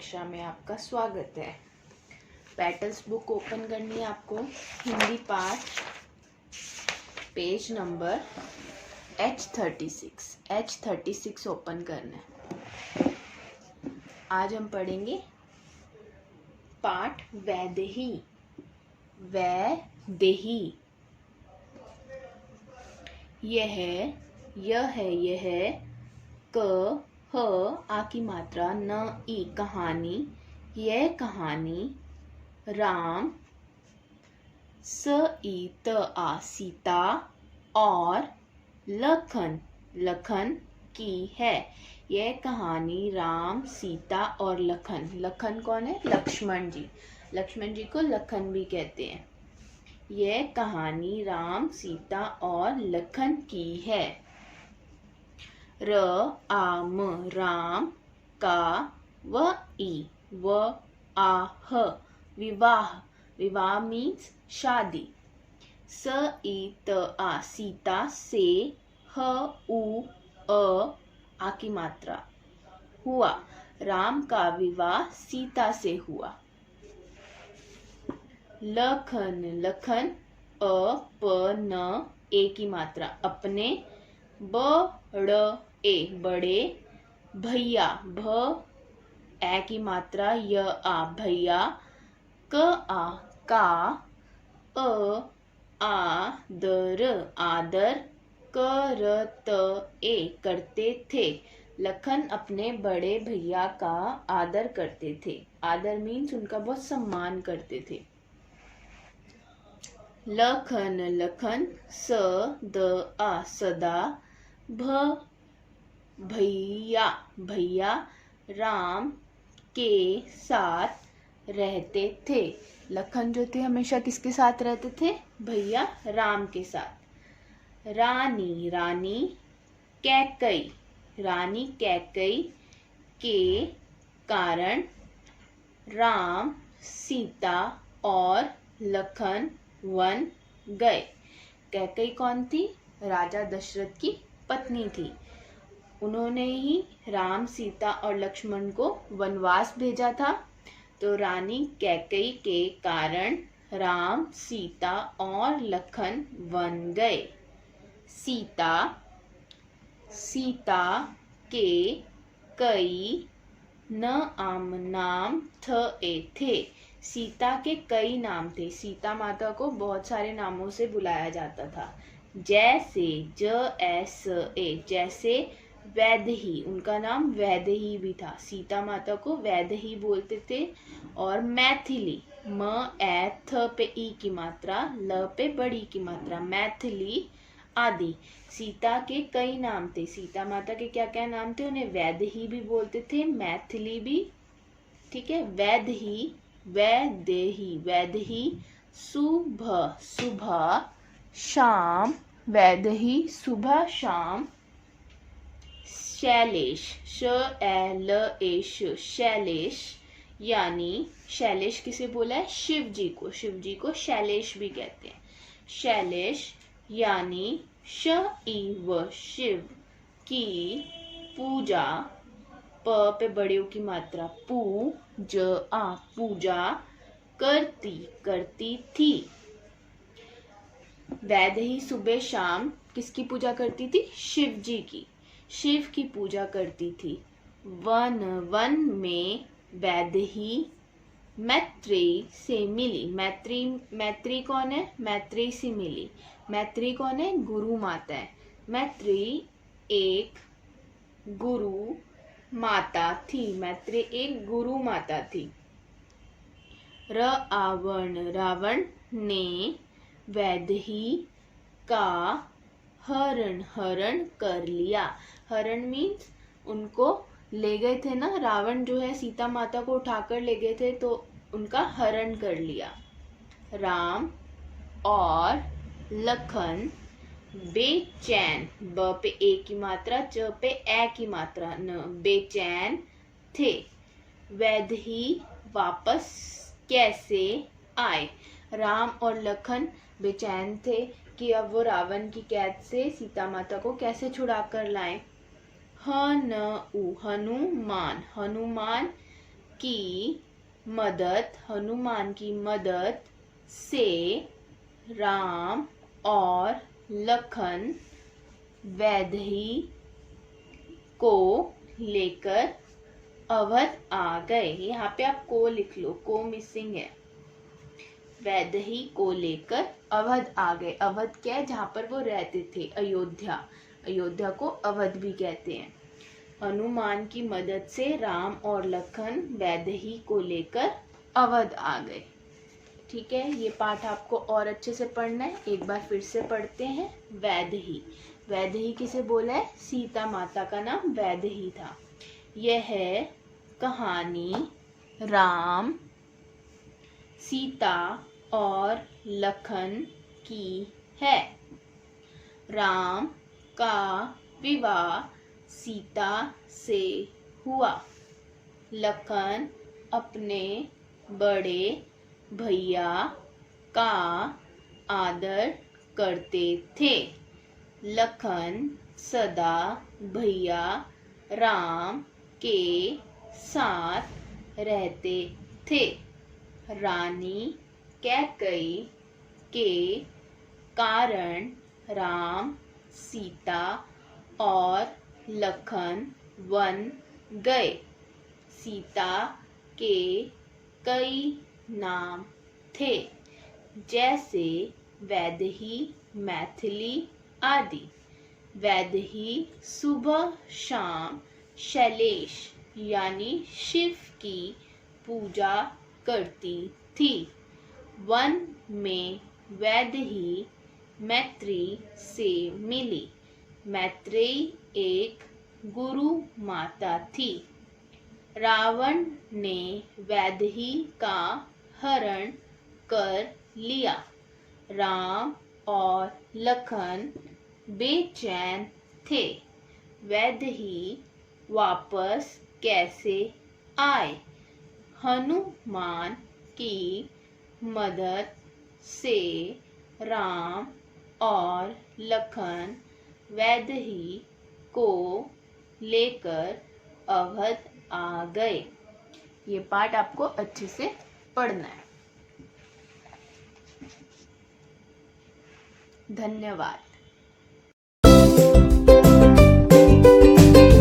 कक्षा में आपका स्वागत है। पेटल्स बुक ओपन करनी है आपको। हिंदी पाठ पेज नंबर H36 ओपन करना है। आज हम पढ़ेंगे पाठ वैदेही। वैदेही यह क ह आ की मात्रा न ई कहानी। यह कहानी राम स ई त आ सीता और लखन की है। यह कहानी राम सीता और लखन कौन है? लक्ष्मण जी को लखन भी कहते हैं। यह कहानी राम सीता और लखन की है। राम का विवाह विवाह मीन्स शादी। सीता से आ की मात्रा हुआ। राम का विवाह सीता से हुआ। लखन ए की मात्रा अपने। बड़े भैया ए की मात्रा भैया। का आदर करते थे। लखन अपने बड़े भैया का आदर करते थे। आदर मीन्स उनका बहुत सम्मान करते थे। लखन सदा भैया राम के साथ रहते थे। लखन जो थे हमेशा किसके साथ रहते थे? भैया राम के साथ। रानी कैकई के कारण राम सीता और लखन वन गए। कैकई कौन थी? राजा दशरथ की पत्नी थी। उन्होंने ही राम सीता और लक्ष्मण को वनवास भेजा था। तो रानी कैकई के कारण राम सीता और लखन वन गए। सीता के कई नाम थे। सीता के कई नाम थे। सीता माता को बहुत सारे नामों से बुलाया जाता था। जैसे वैदेही, उनका नाम वैदेही भी था। सीता माता को वैदेही बोलते थे। और मैथिली थ पे ई की मात्रा, ल पे बड़ी की मात्रा, मैथिली आदि। सीता के कई नाम थे। सीता माता के क्या क्या नाम थे? उन्हें वैदेही भी बोलते थे, मैथिली भी। ठीक है। वैदेही सुबह शाम। वैदेही सुबह शाम। शैलेश यानी शैलेश किसे बोला है? शिव जी को शैलेश भी कहते हैं। शैलेश यानी शिव की पूजा। प पे बड़े की मात्रा, पूजा करती थी। वैदेही सुबह शाम किसकी पूजा करती थी? शिव जी की। शिव की पूजा करती थी। वन में वैदेही मैत्रेयी से मिली। मैत्री कौन है? मैत्रेयी से मिली। मैत्री कौन है? गुरु माता है। मैत्रेयी एक गुरु माता थी। मैत्री एक गुरु माता थी। रावण ने वैदेही का हरण कर लिया। हरण मीन्स उनको ले गए थे ना। रावण जो है सीता माता को उठाकर ले गए थे, तो उनका हरण कर लिया। राम और लखन बेचैन, ब पे ए की मात्रा, च पे ए की मात्रा, न, बेचैन थे। वैदेही वापस कैसे आए? राम और लखन बेचैन थे कि अब वो रावण की कैद से सीता माता को कैसे छुड़ा कर लाए। हनुमान की मदद, हनुमान की मदद से राम और लखन वैदेही को लेकर अवध आ गए। यहाँ पे आप को लिख लो, को मिसिंग है। वैदेही को लेकर अवध आ गए। अवध क्या है? जहाँ पर वो रहते थे, अयोध्या। अयोध्या को अवध भी कहते हैं। हनुमान की मदद से राम और लखन वैदेही को लेकर अवध आ गए। ठीक है, ये पाठ आपको और अच्छे से पढ़ना है। एक बार फिर से पढ़ते हैं। वैदेही, वैदेही किसे बोला है? सीता माता का नाम वैदेही था। यह कहानी राम, सीता और लखन की है। राम का विवाह सीता से हुआ। लखन अपने बड़े भैया का आदर करते थे। लखन सदा भैया राम के साथ रहते थे। रानी कैकेयी के कारण राम, सीता और लखन वन गए। सीता के कई नाम थे, जैसे वैदेही, मैथिली आदि। वैदेही सुबह शाम शैलेश यानी शिव की पूजा करती थी। वन में वैदेही मैत्रेयी से मिली। मैत्रेयी एक गुरु माता थी। रावण ने वैदेही का हरण कर लिया। राम और लखन बेचैन थे। वैदेही वापस कैसे आए? हनुमान की मदद से राम और लखन वैदेही को लेकर अवध आ गए। ये पाठ आपको अच्छे से पढ़ना है। धन्यवाद।